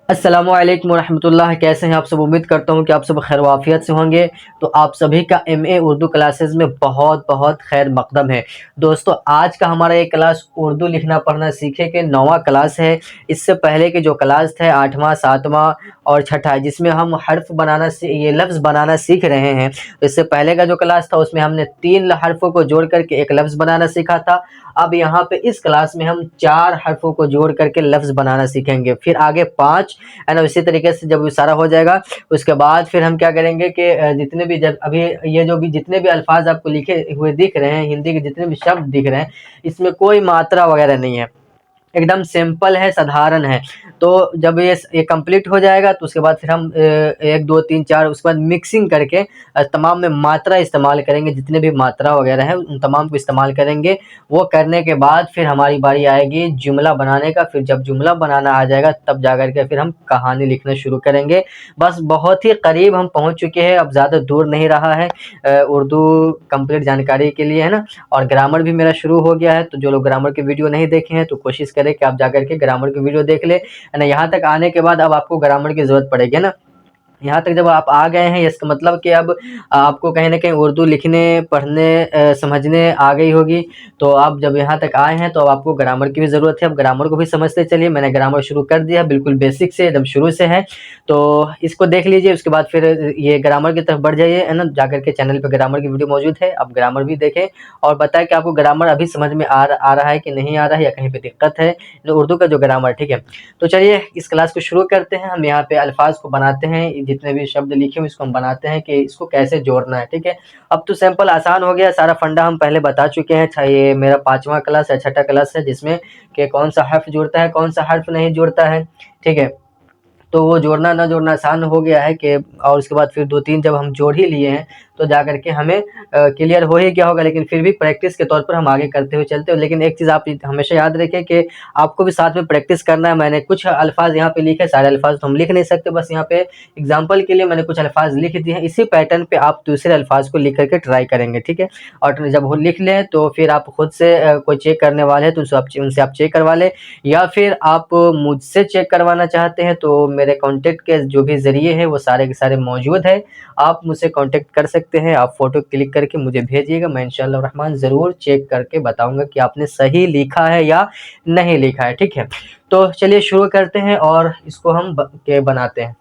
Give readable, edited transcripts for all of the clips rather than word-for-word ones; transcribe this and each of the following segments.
अस्सलामुअलैकुम रहमतुल्लाह। कैसे हैं आप सब? उम्मीद करता हूं कि आप सब खैर वाफियत से होंगे। तो आप सभी का एमए उर्दू क्लासेस में बहुत बहुत खैर मकदम है। दोस्तों, आज का हमारा ये क्लास उर्दू लिखना पढ़ना सीखे के 9वां क्लास है। इससे पहले के जो क्लास थे 8वां 7वां और छठा, जिसमें हम हर्फ बनाना ये लफ्ज़ बनाना सीख रहे हैं। तो इससे पहले का जो क्लास था उसमें हमने 3 हर्फों को जोड़ करके एक लफ्ज़ बनाना सीखा था। अब यहाँ पे इस क्लास में हम 4 हर्फों को जोड़ करके लफ्ज़ बनाना सीखेंगे, फिर आगे 5 है ना। इसी तरीके से जब ये सारा हो जाएगा उसके बाद फिर हम क्या करेंगे कि जितने भी जब अभी ये जो भी जितने भी अल्फाज आपको लिखे हुए दिख रहे हैं, हिंदी के जितने भी शब्द दिख रहे हैं, इसमें कोई मात्रा वगैरह नहीं है, एकदम सिंपल है, साधारण है। तो जब ये कंप्लीट हो जाएगा तो उसके बाद फिर हम 1 2 3 4 उसके बाद मिक्सिंग करके तमाम में मात्रा इस्तेमाल करेंगे, जितने भी मात्रा वगैरह है उन तमाम को इस्तेमाल करेंगे। वो करने के बाद फिर हमारी बारी आएगी जुमला बनाने का। फिर जब जुमला बनाना आ जाएगा तब जा कर के फिर हम कहानी लिखना शुरू करेंगे। बस बहुत ही करीब हम पहुँच चुके हैं, अब ज़्यादा दूर नहीं रहा है उर्दू कंप्लीट जानकारी के लिए, है ना। और ग्रामर भी मेरा शुरू हो गया है, तो जो लोग ग्रामर की वीडियो नहीं देखे हैं तो कोशिश करें कि आप जाकर के ग्रामर की वीडियो देख ले, है ना। यहाँ तक आने के बाद अब आपको ग्रामर की ज़रूरत पड़ेगी, है ना। यहाँ तक जब आप आ गए हैं इसका मतलब कि अब आपको कहीं न कहीं उर्दू लिखने, पढ़ने, समझने आ गई होगी। तो आप जब यहाँ तक आए हैं तो अब आपको ग्रामर की भी ज़रूरत है। अब ग्रामर को भी समझते चलिए। मैंने ग्रामर शुरू कर दिया, बिल्कुल बेसिक से एकदम शुरू से है। तो इसको देख लीजिए, उसके बाद फिर ये ग्रामर की तरफ बढ़ जाइए, है ना। जाकर के चैनल पे ग्रामर की वीडियो मौजूद है, आप ग्रामर भी देखें और बताएँ कि आपको ग्रामर अभी समझ में आ रहा है कि नहीं आ रहा है या कहीं पे दिक्कत है। उर्दू का जो ग्रामर, ठीक है। तो चलिए इस क्लास को शुरू करते हैं। हम यहाँ पे अल्फाज को बनाते हैं, जितने भी शब्द लिखे हुए इसको हम बनाते हैं कि इसको कैसे जोड़ना है, ठीक है। अब तो सिंपल आसान हो गया, सारा फंडा हम पहले बता चुके हैं। ये मेरा 5वां क्लास है, छठा क्लास है, जिसमें कि कौन सा हर्फ जुड़ता है, कौन सा हर्फ नहीं जुड़ता है, ठीक है। तो वो जोड़ना ना जोड़ना आसान हो गया है कि, और उसके बाद फिर 2-3 जब हम जोड़ ही लिए हैं तो जा कर के हमें क्लियर हो ही गया होगा। लेकिन फिर भी प्रैक्टिस के तौर पर हम आगे करते हुए चलते हैं। लेकिन एक चीज़ आप हमेशा याद रखें कि आपको भी साथ में प्रैक्टिस करना है। मैंने कुछ अल्फाज यहाँ पे लिखे, सारे अल्फाज तो हम लिख नहीं सकते, बस यहाँ पे एग्जाम्पल के लिए मैंने कुछ अल्फाज लिख दिए हैं। इसी पैटर्न पे आप दूसरे अल्फाज को लिख करके ट्राई करेंगे, ठीक है। और जब वो लिख लें तो फिर आप खुद से कोई चेक करने वाले हैं तो उनसे आप चेक करवा लें, या फिर आप मुझसे चेक करवाना चाहते हैं तो मेरे कॉन्टैक्ट के जो भी ज़रिए हैं वो सारे के सारे मौजूद हैं। आप मुझसे कॉन्टैक्ट कर सकते हैं। आप फ़ोटो क्लिक करके मुझे भेजिएगा, मैं इंशाअल्लाह रहमान ज़रूर चेक करके बताऊँगा कि आपने सही लिखा है या नहीं लिखा है, ठीक है। तो चलिए शुरू करते हैं और इसको हम बनाते हैं।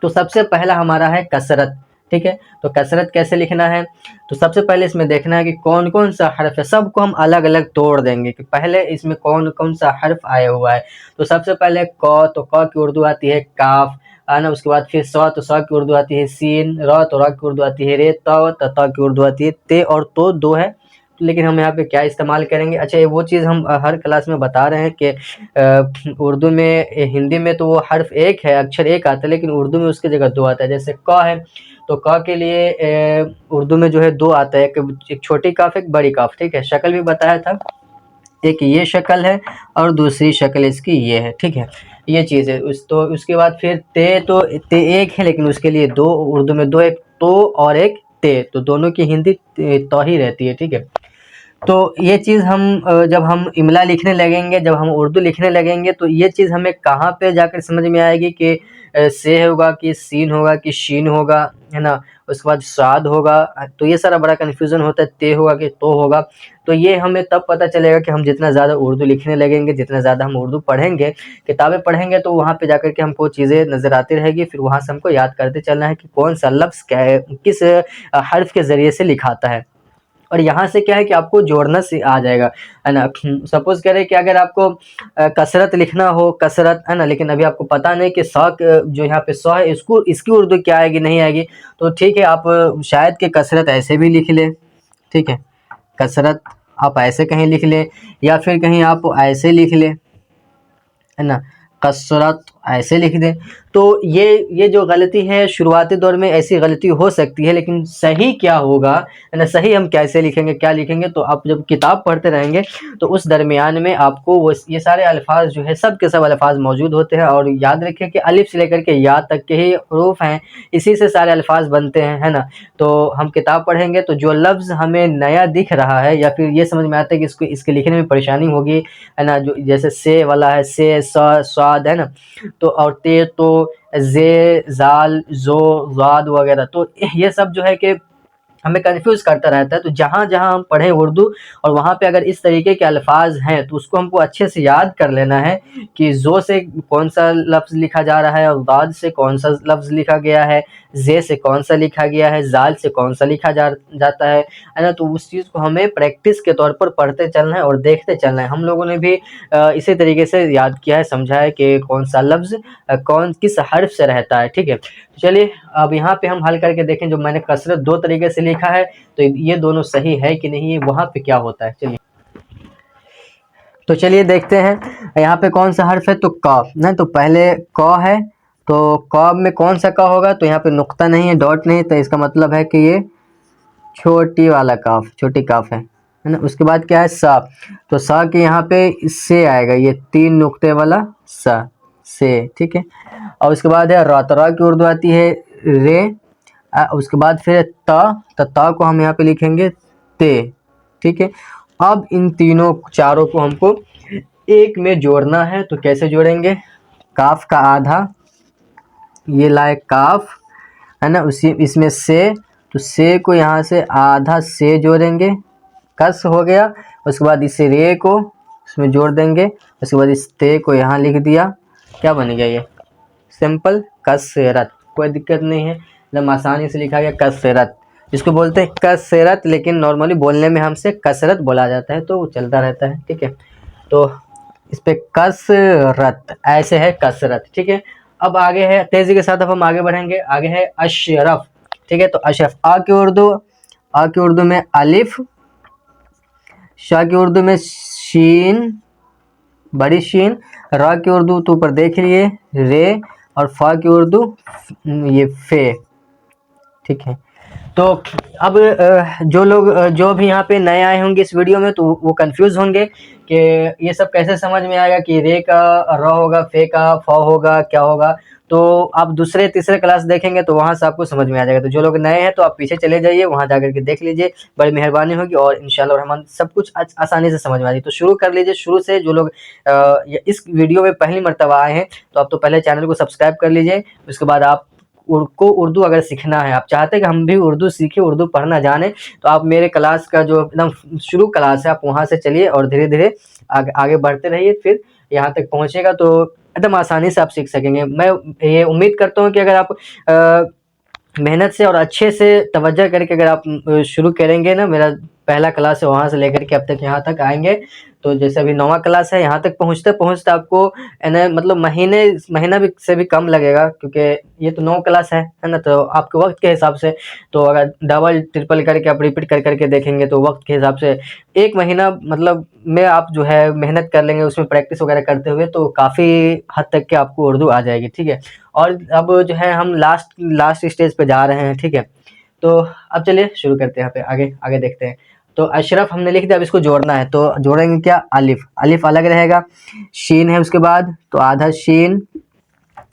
तो सबसे पहला हमारा है कसरत, ठीक है। तो कसरत कैसे लिखना है, तो सबसे पहले इसमें देखना है कि कौन कौन सा हर्फ है। सबको हम अलग अलग तोड़ देंगे कि पहले इसमें कौन कौन सा हर्फ आया हुआ है। तो सबसे पहले क, तो क की उर्दू आती है काफ, है ना। उसके बाद फिर स, तो स की उर्दू आती है सीन, र, तो र की उर्दू आती है रे, त की उर्दू आती है ते, और तो दो है। लेकिन हम यहाँ पे क्या इस्तेमाल करेंगे, अच्छा ये वो चीज़ हम हर क्लास में बता रहे हैं कि उर्दू में, हिंदी में तो वो हर्फ एक है, अक्षर एक आता है, लेकिन उर्दू में उसकी जगह दो आता है। जैसे क है तो क के लिए उर्दू में जो है दो आता है, एक छोटी काफ एक बड़ी काफ, ठीक है। शक्ल भी बताया था, एक ये शक्ल है और दूसरी शक्ल इसकी ये है, ठीक है। ये चीज़ है तो उसके बाद फिर ते, तो ते एक है लेकिन उसके लिए दो, उर्दू में दो, एक तो और एक ते, तो दोनों की हिंदी तो ही रहती है, ठीक है। तो ये चीज़ हम जब हम इमला लिखने लगेंगे, जब हम उर्दू लिखने लगेंगे तो ये चीज़ हमें कहाँ पे जाकर समझ में आएगी कि से होगा कि सीन होगा कि शीन होगा, है ना। उसके बाद साद होगा, तो ये सारा बड़ा कन्फ्यूज़न होता है, ते होगा कि तो होगा। तो ये हमें तब पता चलेगा कि हम जितना ज़्यादा उर्दू लिखने लगेंगे, जितना ज़्यादा हम उर्दू पढ़ेंगे, किताबें पढ़ेंगे, तो वहाँ पे जाकर के हमको चीज़ें नज़र आती रहेगी। फिर वहाँ से हमको याद करते चलना है कि कौन सा लफ्ज़ क्या है, किस हर्फ के ज़रिए से लिखाता है। और यहाँ से क्या है कि आपको जोड़ना से आ जाएगा, है ना। सपोज़ करें कि अगर आपको कसरत लिखना हो, कसरत, है ना, लेकिन अभी आपको पता नहीं कि जो यहाँ पे सौ है इसको इसकी उर्दू क्या आएगी नहीं आएगी, तो ठीक है आप शायद कि कसरत ऐसे भी लिख लें, ठीक है। कसरत आप ऐसे कहीं लिख लें या फिर कहीं आप ऐसे लिख लें, है ना, कसरत ऐसे लिख दें। तो ये जो गलती है शुरुआती दौर में ऐसी गलती हो सकती है, लेकिन सही क्या होगा है ना, सही हम कैसे लिखेंगे, क्या लिखेंगे, तो आप जब किताब पढ़ते रहेंगे तो उस दरमियान में आपको वो ये सारे अल्फाज जो है सब के सब अल्फाज मौजूद होते हैं। और याद रखिए कि अलिफ से लेकर के या तक के ही हरूफ हैं, इसी से सारे अल्फाज बनते हैं, है ना। तो हम किताब पढ़ेंगे तो जो लफ्ज़ हमें नया दिख रहा है या फिर ये समझ में आता है कि इसके लिखने में परेशानी होगी, है ना, जो जैसे से वाला है, से, सा, स्वाद, है ना, तो और ते, तो, जे, जाल, जो, ज़ाद वगैरह, तो ये सब जो है कि हमें कंफ्यूज करता रहता है। तो जहाँ जहाँ हम पढ़ें उर्दू और वहाँ पे अगर इस तरीके के अल्फाज हैं तो उसको हमको अच्छे से याद कर लेना है कि जो से कौन सा लफ्ज़ लिखा जा रहा है और दाद से कौन सा लफ्ज़ लिखा गया है, जे से कौन सा लिखा गया है, जाल से कौन सा लिखा जाता है ना। तो उस चीज़ को हमें प्रैक्टिस के तौर पर पढ़ते चलना है और देखते चलना है। हम लोगों ने भी इसी तरीके से याद किया है, समझा है कि कौन सा लफ्ज़ कौन किस हर्फ से रहता है, ठीक है। तो चलिए अब यहाँ पे हम हल करके देखें। जो मैंने कसरत दो तरीके से लिखा है तो ये दोनों सही है कि नहीं, ये वहाँ पे क्या होता है, चलिए। तो चलिए देखते हैं यहाँ पे कौन सा हर्फ है, तो काफ ना, तो पहले क है, तो क में कौन सा क होगा, तो यहाँ पे नुक्ता नहीं है, डॉट नहीं, तो इसका मतलब है कि ये छोटी वाला काफ, छोटी काफ है ना। उसके बाद क्या है, सा, तो सा के यहाँ पे से आएगा, ये 3 नुक्ते वाला सा, से, ठीक है। और उसके बाद है रा, तो रा की उर्दू आती है रे। उसके बाद फिर ता, तो ता को हम यहाँ पे लिखेंगे ते, ठीक है। अब इन तीनों चारों को हमको एक में जोड़ना है, तो कैसे जोड़ेंगे, काफ का आधा, ये लाए काफ, है ना, उसी इसमें से, तो से को यहाँ से आधा से जोड़ेंगे, कस हो गया। उसके बाद इस रे को इसमें जोड़ देंगे, उसके बाद इस ते को यहाँ लिख दिया, क्या बन गया, ये सिंपल कसरत, कोई दिक्कत नहीं है, एकदम आसानी से लिखा गया कसरत। इसको बोलते हैं कसरत, लेकिन नॉर्मली बोलने में हमसे कसरत बोला जाता है, तो वो चलता रहता है, ठीक है। तो इस पे कसरत ऐसे है कसरत, ठीक है। अब आगे है, तेजी के साथ अब हम आगे बढ़ेंगे, आगे है अशरफ, ठीक है। तो अशरफ, आ की उर्दू में अलिफ, शाह की उर्दू में शीन, बड़ी शीन, रा की उर्दू तो ऊपर देख लिए रे, और फा की उर्दू ये फे, ठीक है। तो अब जो लोग जो भी यहाँ पे नए आए होंगे इस वीडियो में, तो वो कंफ्यूज होंगे कि ये सब कैसे समझ में आएगा कि रे का र होगा, फे का फ होगा, क्या होगा। तो आप दूसरे तीसरे क्लास देखेंगे तो वहाँ से आपको समझ में आ जाएगा। तो जो लोग नए हैं तो आप पीछे चले जाइए, वहाँ जाकर के देख लीजिए, बड़ी मेहरबानी होगी और इंशाल्लाह रहमान सब कुछ आसानी से समझ में आ जाए। तो शुरू कर लीजिए शुरू से। जो लोग इस वीडियो में पहली मर्तबा आए हैं तो आप तो पहले चैनल को सब्सक्राइब कर लीजिए। उसके बाद आप को उर्दू अगर सीखना है, आप चाहते हैं कि हम भी उर्दू सीखें, उर्दू पढ़ना जाने, तो आप मेरे क्लास का जो एकदम शुरू क्लास है आप वहाँ से चलिए और धीरे धीरे आगे बढ़ते रहिए, फिर यहाँ तक पहुँचेगा तो एकदम आसानी से आप सीख सकेंगे। मैं ये उम्मीद करता हूँ कि अगर आप मेहनत से और अच्छे से तवज्जो करके अगर आप शुरू करेंगे ना, मेरा पहला क्लास है वहाँ से लेकर के अब तक यहाँ तक आएंगे, तो जैसे अभी 9वां क्लास है, यहाँ तक पहुँचते पहुँचते आपको मतलब महीना भी से भी कम लगेगा, क्योंकि ये तो 9 क्लास है ना। तो आपके वक्त के हिसाब से, तो अगर डबल ट्रिपल करके आप रिपीट करके देखेंगे तो वक्त के हिसाब से 1 महीना मतलब में आप जो है मेहनत कर लेंगे, उसमें प्रैक्टिस वगैरह करते हुए, तो काफ़ी हद तक के आपको उर्दू आ जाएगी, ठीक है। और अब जो है हम लास्ट स्टेज पे जा रहे हैं, ठीक है। तो अब चलिए शुरू करते हैं, यहाँ पे आगे देखते हैं। तो अशरफ हमने लिख दिया, अब इसको जोड़ना है, तो जोड़ेंगे क्या, अलिफ अलग रहेगा, शीन है उसके बाद तो आधा शीन,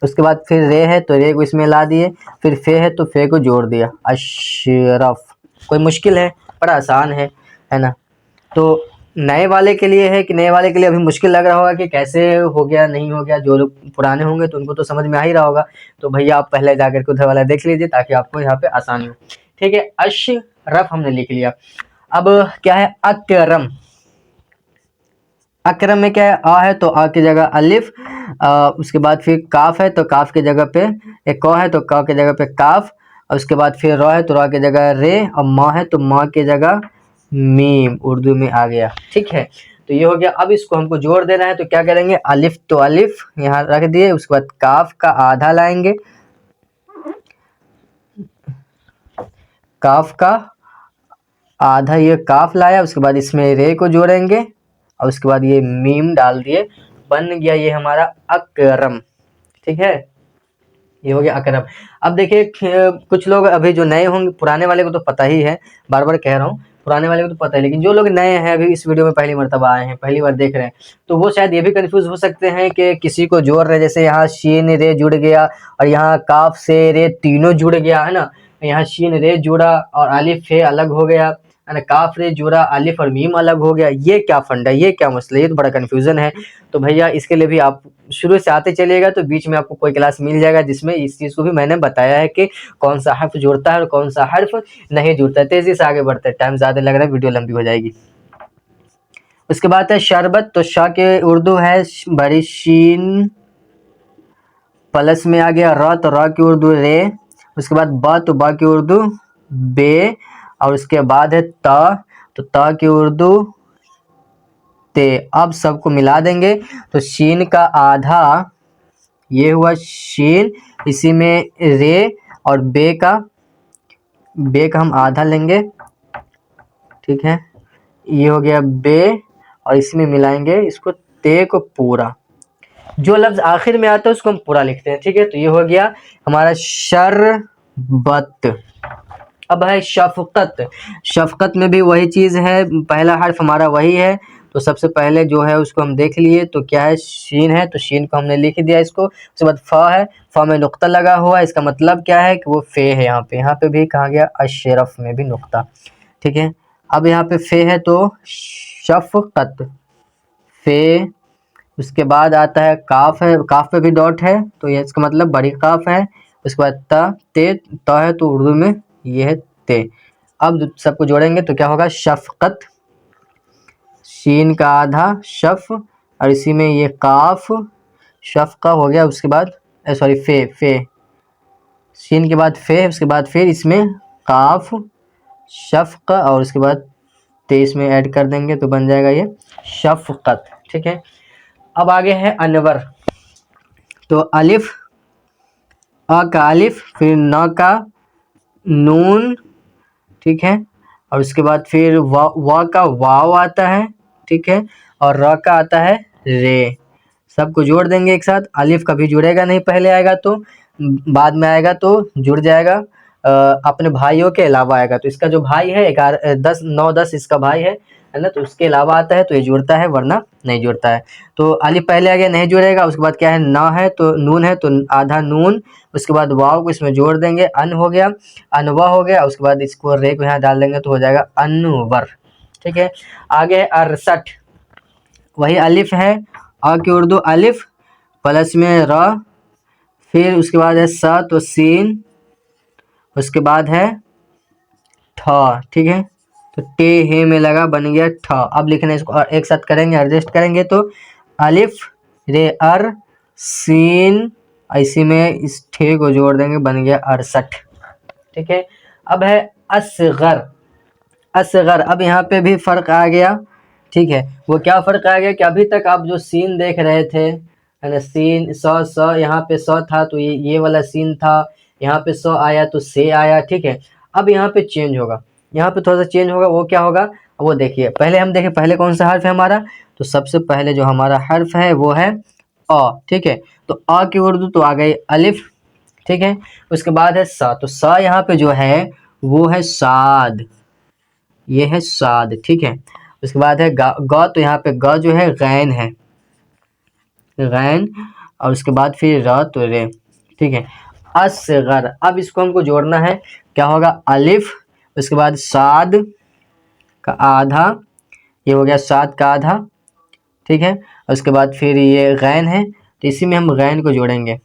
उसके बाद फिर रे है तो रे को इसमें ला दिए, फिर फे है तो फे को जोड़ दिया, अशरफ। कोई मुश्किल है, बड़ा आसान है ना। तो नए वाले के लिए है कि नए वाले के लिए अभी मुश्किल लग रहा होगा कि कैसे हो गया नहीं हो गया, जो लोग पुराने होंगे तो उनको तो समझ में आ ही रहा होगा। तो भैया आप पहले जाकर के उधर वाला देख लीजिए ताकि आपको यहाँ पे आसानी हो, ठीक है। अशरफ हमने लिख लिया। अब क्या है, अकरम। अकरम में क्या है, आ है तो आ की जगह अलिफ, उसके बाद फिर काफ है तो काफ की जगह पे एक क है तो क की जगह पे काफ, और उसके बाद फिर र है तो र की जगह रे, और माँ है तो माँ की जगह मीम उर्दू में आ गया, ठीक है। तो ये हो गया। अब इसको हमको जोड़ देना है, तो क्या करेंगे, अलिफ तो अलिफ यहाँ रख दिए, उसके बाद काफ का आधा लाएंगे, काफ का आधा ये काफ लाया, उसके बाद इसमें रे को जोड़ेंगे और उसके बाद ये मीम डाल दिए, बन गया ये हमारा अकरम, ठीक है। ये हो गया अकरब। अब देखिए कुछ लोग अभी जो नए होंगे, पुराने वाले को तो पता ही है, बार बार कह रहा हूँ, पुराने वाले को तो पता है, लेकिन जो लोग नए हैं अभी इस वीडियो में पहली मर्तबा आए हैं, पहली बार देख रहे हैं, तो वो शायद ये भी कंफ्यूज हो सकते हैं कि किसी को जोड़ रहे, जैसे यहाँ शीन रे जुड़ गया और यहाँ काफ से रे तीनों जुड़ गया है ना, यहाँ शीन रे जुड़ा और अलिफ हे अलग हो गया है ना, काफ रे जुड़ा अलिफ और मीम अलग हो गया, ये क्या फंडा, ये क्या मसला, ये तो बड़ा कन्फ्यूजन है। तो भैया इसके लिए भी आप शुरू से आते चलिएगा तो बीच में आपको कोई क्लास मिल जाएगा जिसमें इस चीज़ को भी मैंने बताया है कि कौन सा हर्फ जुड़ता है और कौन सा हर्फ नहीं जुड़ता है। तेज़ी से आगे बढ़ते हैं, टाइम ज़्यादा लग रहा है, वीडियो लंबी हो जाएगी। उसके बाद है शरबत, तो शाह के उर्दू है बड़ी शीन प्लस में आ गया र, तो र की उर्दू रे, उसके बाद ब, तो ब की उर्दू बे, और उसके बाद है त, तो त की उर्दू ते। अब सबको मिला देंगे तो शीन का आधा ये हुआ शीन, इसी में रे, और बे का हम आधा लेंगे, ठीक है, ये हो गया बे, और इसमें मिलाएंगे इसको ते को पूरा, जो लफ्ज आखिर में आता है उसको हम पूरा लिखते हैं, ठीक है। तो ये हो गया हमारा शरबत। अब है शफकत, शफकत में भी वही चीज़ है, पहला हर्फ हमारा वही है, तो सबसे पहले जो है उसको हम देख लिए, तो क्या है शीन है, तो शीन को हमने लिख दिया इसको। उसके बाद फ़ा है, फ़ा में नुक्ता लगा हुआ है, इसका मतलब क्या है कि वो फ़े है, यहाँ पे भी कहा गया अशरफ में भी नुक्ता, ठीक है। अब यहाँ पे फ़े है तो शफकत फ़े। उसके बाद आता है काफ है, काफ पे भी डॉट है, तो ये इसका मतलब बड़ी काफ है। उसके बाद ते, त है तो उर्दू में ये है ते। अब सबको जोड़ेंगे तो क्या होगा शफकत, शीन का आधा शफ, और इसी में ये काफ, शफ का हो गया। उसके बाद सॉरी फे, शीन के बाद फे, उसके बाद फिर इसमें काफ शफ का, और उसके बाद ते इसमें ऐड कर देंगे तो बन जाएगा ये शफकत, ठीक है। अब आगे है अनवर, तो अलिफ, अ का अलिफ, फिर न का नून, ठीक है, और उसके बाद फिर व का वाव आता है, ठीक है, और र का आता है रे। सबको जोड़ देंगे एक साथ, अलिफ कभी जुड़ेगा नहीं, पहले आएगा तो, बाद में आएगा तो जुड़ जाएगा, अपने भाइयों के अलावा आएगा, तो इसका जो भाई है 9 10 इसका भाई है ना, तो उसके अलावा आता है तो ये जुड़ता है, वरना नहीं जुड़ता है। तो अलिफ पहले आ गया, नहीं जुड़ेगा। उसके बाद क्या है, ना है तो नून है, तो आधा नून, उसके बाद वाव को इसमें जोड़ देंगे, अन हो गया, अनवा हो गया, उसके बाद इसको रे को यहाँ डाल देंगे तो हो जाएगा अनवर, ठीक है। आगे है अरसठ, वही अलिफ है, अ की उर्दू अलिफ प्लस में र, फिर उसके बाद है स, तो सीन, उसके बाद है ठ, ठीक है, तो टे हे में लगा, बन गया ठ। अब लिखना इसको और एक साथ करेंगे, एडजस्ट करेंगे, तो अलिफ रे अर सीन, इसी में इस ठे को जोड़ देंगे, बन गया 68, ठीक है। अब है असगर, असगर, अब यहाँ पे भी फर्क आ गया, ठीक है। वो क्या फर्क आ गया कि अभी तक आप जो सीन देख रहे थे है ना, सीन स यहाँ पे स था तो ये वाला सीन था, यहाँ पे स आया तो से आया, ठीक है। अब यहाँ पे चेंज होगा, यहाँ पे थोड़ा सा चेंज होगा, वो क्या होगा वो देखिए। पहले हम देखें, पहले कौन सा हर्फ है हमारा, तो सबसे पहले जो हमारा हर्फ है वो है अ, ठीक है। तो अ की उर्दू तो आ गई अलिफ, ठीक है। उसके बाद है सा, तो सा यहाँ पे जो है वो है साद, ये है साद, ठीक है। उसके बाद है ग, तो यहाँ पे ग जो है गैन है, गैन, और उसके बाद फिर र, तो रे, ठीक है। असगर, अब इसको हमको जोड़ना है, क्या होगा अलिफ, उसके बाद साद का आधा, ये हो गया साद का आधा, ठीक है। उसके बाद फिर ये गैन है, तो इसी में हम गैन को जोड़ेंगे,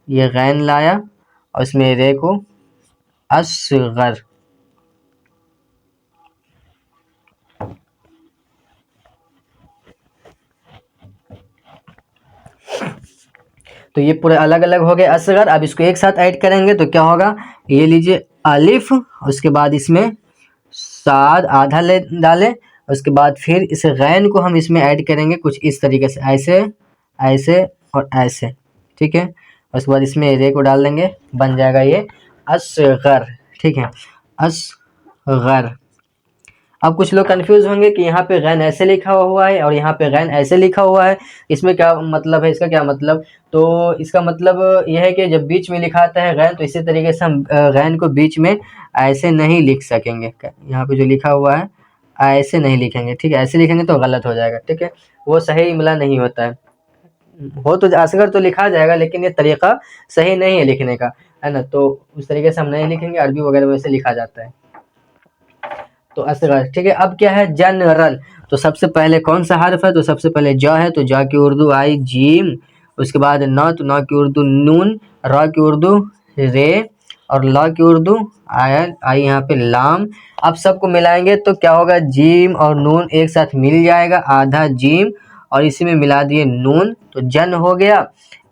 ये गैन लाया और इसमें रे को असगर, तो ये पूरे अलग अलग हो गए असगर। अब इसको एक साथ ऐड करेंगे तो क्या होगा, ये लीजिए अलिफ, उसके बाद इसमें साद आधा ले डालें, उसके बाद फिर इस गैन को हम इसमें ऐड करेंगे कुछ इस तरीके से, ऐसे ऐसे और ऐसे, ठीक है। उसके बाद इसमें रे को डाल देंगे, बन जाएगा ये असगर, ठीक है, असगर। अब कुछ लोग कंफ्यूज होंगे कि यहाँ पे गैन ऐसे लिखा हुआ है और यहाँ पे गैन ऐसे लिखा हुआ है, इसमें क्या मतलब है, इसका क्या मतलब। तो इसका मतलब यह है कि जब बीच में लिखा आता है गैन, तो इसी तरीके से हम गैन को बीच में ऐसे नहीं लिख सकेंगे। यहाँ पे जो लिखा हुआ है ऐसे नहीं लिखेंगे, ठीक है, ऐसे लिखेंगे तो गलत हो जाएगा, ठीक है, वो सही इमला नहीं होता है। हो तो असगर तो लिखा जाएगा, लेकिन ये तरीका सही नहीं है लिखने का, है ना। तो उस तरीके से हम नहीं लिखेंगे, अरबी वगैरह में से लिखा जाता है। तो असगर, ठीक है। अब क्या है, जनरल। तो सबसे पहले कौन सा हर्फ है, तो सबसे पहले जा है, तो जा की उर्दू आई जीम। उसके बाद न, तो न की उर्दू नून। रा की उर्दू रे। और ला की उर्दू आया आई यहाँ पे लाम। अब सबको मिलाएंगे तो क्या होगा, जीम और नून एक साथ मिल जाएगा, आधा जीम और इसी में मिला दिए नून, तो जन हो गया।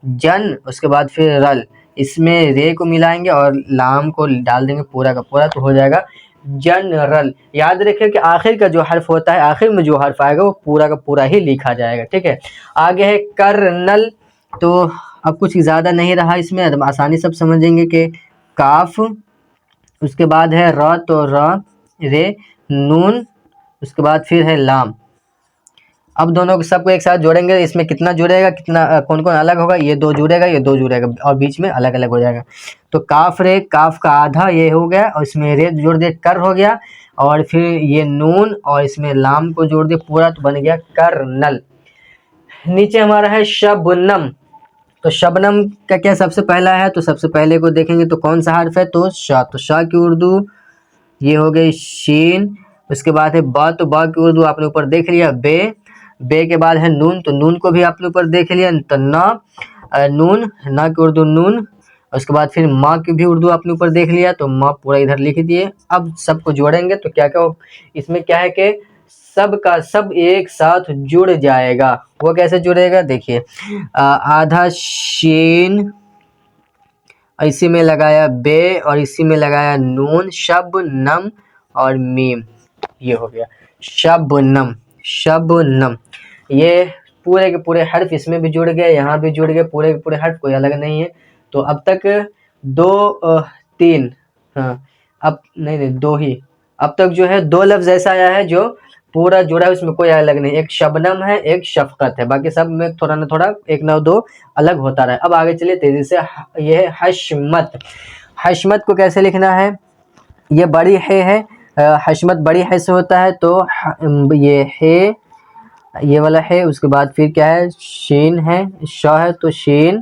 जन, उसके बाद फिर रल, इसमें रे को मिलाएंगे और लाम को डाल देंगे पूरा का पूरा, तो हो जाएगा जनरल। याद रखिए कि आखिर का जो हर्फ होता है, आखिर में जो हर्फ आएगा वो पूरा का पूरा ही लिखा जाएगा, ठीक है। आगे है कर्नल। तो अब कुछ ज़्यादा नहीं रहा इसमें, आसानी सब समझेंगे कि काफ, उसके बाद है र, तो र रे नून, उसके बाद फिर है लाम। अब दोनों को सबको एक साथ जोड़ेंगे, इसमें कितना जुड़ेगा, कितना कौन कौन अलग होगा, ये दो जुड़ेगा, ये दो जुड़ेगा और बीच में अलग अलग हो जाएगा। तो काफ रे, काफ का आधा ये हो गया और इसमें रे जोड़ दे कर हो गया, और फिर ये नून और इसमें लाम को जोड़ दे पूरा, तो बन गया कर्नल। नीचे हमारा है शबनम। तो शबनम का क्या सबसे पहला है, तो सबसे पहले को देखेंगे तो कौन सा हर्फ है, तो शाह। तो शाह की उर्दू ये हो गई शीन। उसके बाद है बा, तो बा की उर्दू आपने ऊपर देख लिया बे। बे के बाद है नून, तो नून को भी आपने ऊपर देख लिया, तो ना नून, ना की उर्दू नून। उसके बाद फिर माँ की भी उर्दू आपने ऊपर देख लिया, तो माँ पूरा इधर लिख दिए। अब सबको जोड़ेंगे तो क्या क्या इसमें क्या है कि सब का सब एक साथ जुड़ जाएगा। वो कैसे जुड़ेगा, देखिए, आधा शीन, इसी में लगाया बे और इसी में लगाया नून, शबनम और मीम, ये हो गया शबनम। शबनम, ये पूरे के पूरे हर्फ इसमें भी जुड़ गए, यहाँ भी जुड़ गए, पूरे के पूरे हर्फ कोई अलग नहीं है। तो अब तक तीन, हाँ, अब नहीं दो ही, अब तक जो है दो लफ्ज ऐसा आया है जो पूरा जुड़ा है, उसमें कोई अलग नहीं। एक शबनम है, एक शफकत है, बाकी सब में थोड़ा ना थोड़ा एक ना दो अलग होता रहा है। अब आगे चलिए तेजी से, ये है हशमत। हशमत को कैसे लिखना है, ये बड़ी है, हशमत बड़ी है से होता है, तो ये है, ये वाला है। उसके बाद फिर क्या है, शीन है, शाह है तो शीन।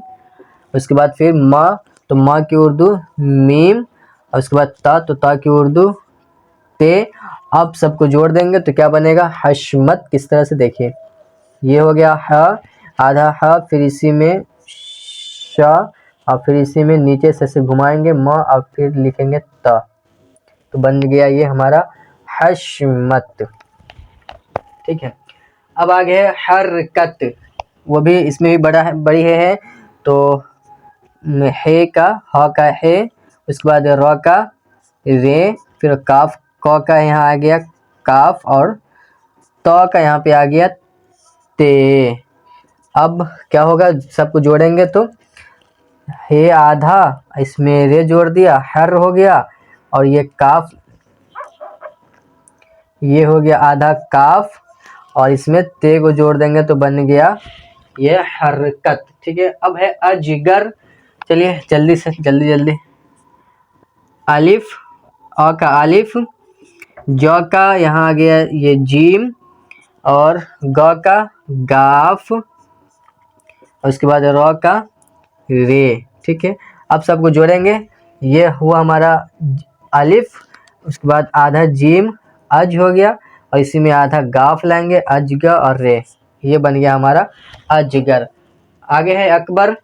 उसके बाद फिर माँ, तो माँ की उर्दू मीम। और उसके बाद ता, तो ता की उर्दू ते। अब सबको जोड़ देंगे तो क्या बनेगा, हशमत। किस तरह से, देखिए, ये हो गया ह, आधा ह, फिर इसी में शा, और फिर इसी में नीचे से घुमाएंगे म, और फिर लिखेंगे त, तो बन गया ये हमारा हशमत, ठीक है। अब आगे है हरकत। वो भी इसमें भी बड़ा है, बड़ी है। तो हे का, ह का है, उसके बाद र का रे, फिर काफ, क का यहाँ आ गया काफ, और त का यहाँ पे आ गया ते। अब क्या होगा, सबको जोड़ेंगे तो हे आधा, इसमें रे जोड़ दिया, हर हो गया, और ये काफ, ये हो गया आधा काफ, और इसमें ते को जोड़ देंगे तो बन गया ये हरकत, ठीक है। अब है अजगर। चलिए जल्दी से, जल्दी जल्दी। अलिफ, अ का अलिफ, ज का यहाँ आ गया ये जीम, और ग का गाफ, उसके बाद र का रे, ठीक है। अब सबको जोड़ेंगे, ये हुआ हमारा अलिफ, उसके बाद आधा जीम अज हो गया, और इसी में आधा गाफ लाएंगे, अजगर और रे, ये बन गया हमारा अजगर। आगे है अकबर।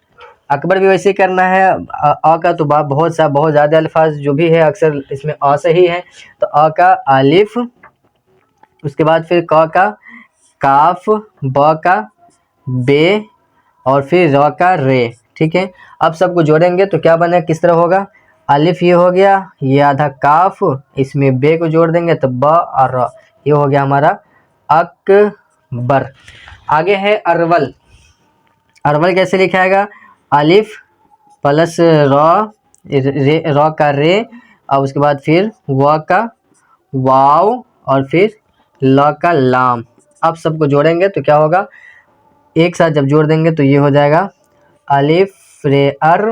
अकबर भी वैसे ही करना है। अ का तो बहुत ज़्यादा अल्फाज जो भी है अक्सर इसमें अ से ही है। तो अ का अलिफ, उसके बाद फिर क का काफ, ब का बे, और फिर र का रे, ठीक है। अब सबको जोड़ेंगे तो क्या बने, किस तरह होगा, अलिफ ये हो गया, ये आधा काफ, इसमें बे को जोड़ देंगे तो ब और र, ये हो गया हमारा अकबर। आगे है अरवल। अरवल कैसे लिखाएगा, अलिफ प्लस र का रे, और उसके बाद फिर व का वाव, और फिर ल का लाम। अब सबको जोड़ेंगे तो क्या होगा, एक साथ जब जोड़ देंगे तो ये हो जाएगा अलिफ रे अर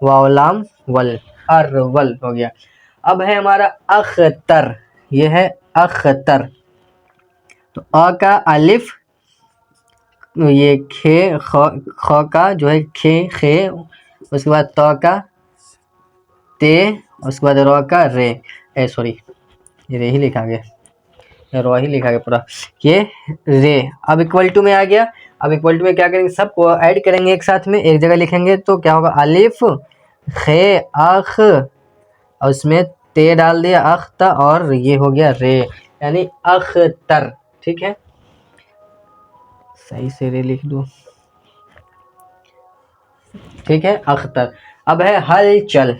वाव लाम वल, अरवल हो गया। अब है हमारा अख्तर, ये है अख्तर। तो अ का अलिफ, ये खे ख का जो है खे खे, उसके बाद त का ते, उसके बाद र का रे, सॉरी ये रे ही लिखा गया, रो ही लिखा गया पूरा, ये रे। अब इक्वल टू में आ गया। अब इक्वल टू में क्या करेंगे, सबको ऐड करेंगे एक साथ में, एक जगह लिखेंगे तो क्या होगा, अलिफ खे अख, और उसमें ते डाल दिया अख्त, और ये हो गया रे, यानी अख्तर। ठीक है, सही से रे लिख दो, ठीक है, अख्तर। अब है हलचल,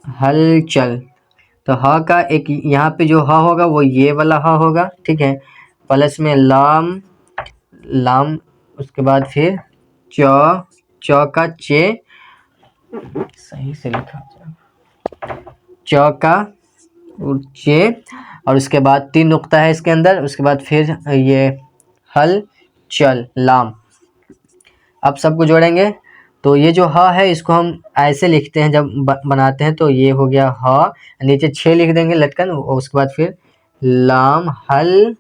हलचल। तो ह का एक यहाँ पे जो ह होगा वो ये वाला ह होगा, ठीक है, प्लस में लाम, लाम, उसके बाद फिर च का चे, सही से लिखा, च का चे, और उसके बाद 3 नुक्ता है इसके अंदर, उसके बाद फिर ये हल चल लाम। अब सबको जोड़ेंगे तो ये जो ह है इसको हम ऐसे लिखते हैं जब बनाते हैं, तो ये हो गया ह, नीचे 6 लिख देंगे लटकन, और उसके बाद फिर लाम हल,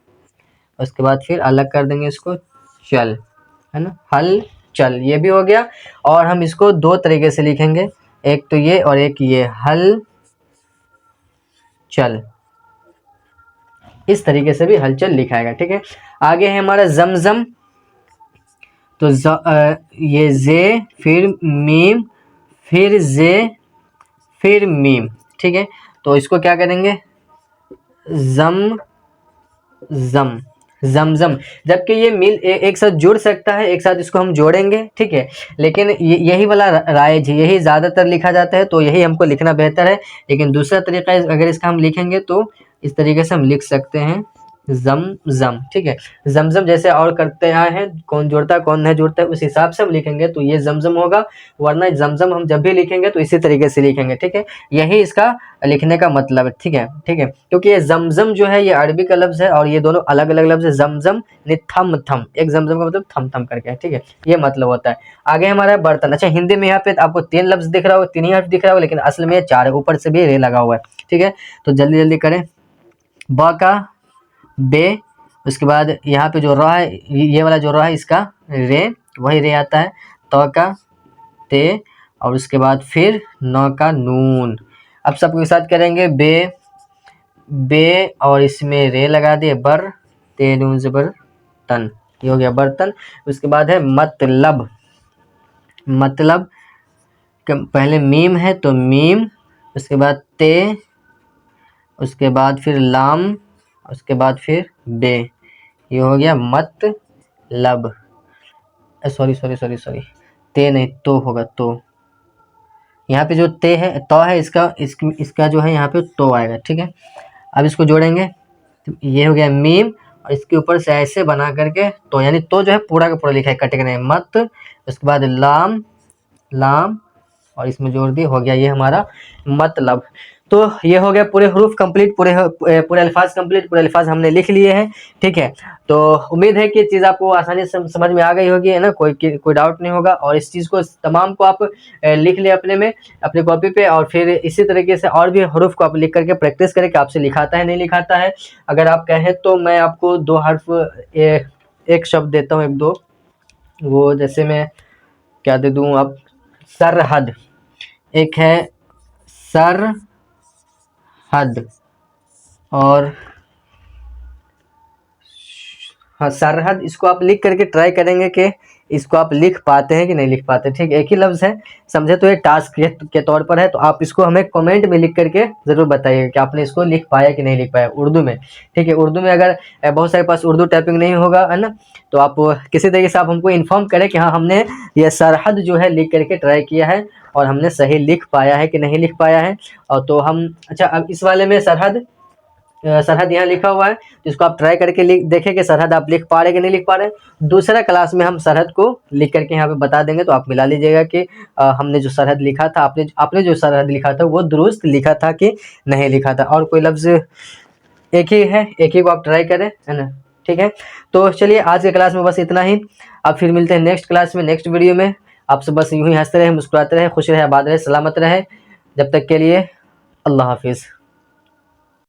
उसके बाद फिर अलग कर देंगे इसको चल, है ना, हल चल, ये भी हो गया। और हम इसको 2 तरीके से लिखेंगे, एक तो ये और एक ये, हल चल, इस तरीके से भी हलचल लिखाएगा। ठीक है, आगे है हमारा जमजम। तो ये जे फिर मीम फिर जे फिर मीम, ठीक है, तो इसको क्या करेंगे, जम जम जमजम, जबकि ये मिल एक साथ जुड़ सकता है, एक साथ इसको हम जोड़ेंगे, ठीक है, लेकिन यही वाला राइज है, यही ज़्यादातर लिखा जाता है, तो यही हमको लिखना बेहतर है। लेकिन दूसरा तरीका अगर इसका हम लिखेंगे तो इस तरीके से हम लिख सकते हैं जमजम, ठीक है, जमजम जैसे और करते आए हैं, कौन जोड़ता है कौन नहीं जोड़ता है, उस हिसाब से हम लिखेंगे तो ये जमजम होगा, वरना जमजम हम जब भी लिखेंगे तो इसी तरीके से लिखेंगे। ठीक है, यही इसका लिखने का मतलब है। ठीक है, ठीक है, क्योंकि ये जमजम जो है ये अरबी का लफ्ज़ है, और ये दोनों अलग अलग लफ्ज़ है। जमजम ने थम थम, एक जमजम का मतलब थम थम करके है, ठीक है, ये मतलब होता है। आगे हमारा बर्तन। अच्छा, हिंदी में यहाँ पे आपको 3 लफ्ज़ दिख रहा होगा, 3 ही हर्फ दिख रहा होगा, लेकिन असल में 4 है, ऊपर से भी रे लगा हुआ है। ठीक है, तो जल्दी जल्दी करें। ब का बे, उसके बाद यहाँ पे जो र है, ये वाला जो र है इसका रे, वही रे आता है। त का ते, और उसके बाद फिर न का नून। अब सबके साथ करेंगे, बे बे और इसमें रे लगा दिए, बर ते नून ज़बर तन, ये हो गया बर्तन। उसके बाद है मतलब। मतलब पहले मीम है तो मीम, उसके बाद ते, उसके बाद फिर लाम, उसके बाद फिर बे, ये हो गया मतलब। सॉरी सॉरी सॉरी सॉरी, ते नहीं तो होगा, तो यहाँ पे जो ते है तो है इसका जो है यहाँ पे तो आएगा। ठीक है, अब इसको जोड़ेंगे तो ये हो गया मीम, और इसके ऊपर से ऐसे बना करके तो, यानी तो जो है पूरा का पूरा लिखा है कटे नहीं, मत, उसके बाद लाम लाम, और इसमें जोड़ दिए, हो गया ये हमारा मतलब। तो ये हो गया पूरे हरूफ कंप्लीट, पूरे अल्फाज कंप्लीट, पूरे अल्फाज हमने लिख लिए हैं। ठीक है, तो उम्मीद है कि ये चीज़ आपको आसानी से समझ में आ गई होगी, है ना, कोई डाउट नहीं होगा। और इस चीज़ को तमाम को आप लिख ले अपने में, अपने कॉपी पे, और फिर इसी तरीके से और भी हरूफ को आप लिख करके प्रैक्टिस करें कि आपसे लिखाता है नहीं लिखाता है। अगर आप कहें तो मैं आपको 2 हर्फ एक शब्द देता हूँ, 1-2, वो जैसे मैं क्या दे दूँ, आप सरहद, एक है सरहद, और हाँ सरहद, इसको आप लिख करके ट्राई करेंगे कि इसको आप लिख पाते हैं कि नहीं लिख पाते। ठीक, एक ही लफ्ज़ है, समझे, तो ये टास्क के तौर पर है, तो आप इसको हमें कमेंट में लिख करके ज़रूर बताइए कि आपने इसको लिख पाया कि नहीं लिख पाया उर्दू में। ठीक है, उर्दू में अगर बहुत सारे पास उर्दू टाइपिंग नहीं होगा, है ना, तो आप किसी तरीके से आप हमको इन्फॉर्म करें कि हाँ हमने ये सरहद जो है लिख करके ट्राई किया है, और हमने सही लिख पाया है कि नहीं लिख पाया है। और तो हम, अच्छा अब इस वाले में सरहद सरहद यहाँ लिखा हुआ है, तो इसको आप ट्राई करके देखें कि सरहद आप लिख पा रहे कि नहीं लिख पा रहे। दूसरा क्लास में हम सरहद को लिख करके यहाँ पे बता देंगे, तो आप मिला लीजिएगा कि हमने जो सरहद लिखा था, आपने जो सरहद लिखा था वो दुरुस्त लिखा था कि नहीं लिखा था। और कोई लफ्ज़ एक ही है, एक ही को आप ट्राई करें, है ना। ठीक है, तो चलिए आज के क्लास में बस इतना ही। अब फिर मिलते हैं नेक्स्ट क्लास में, नेक्स्ट वीडियो में। आप सब बस यूं ही हंसते रहे, मुस्कुराते रहे, खुश रहे, आबाद रहे, सलामत रहे। जब तक के लिए अल्लाह हाफिज़।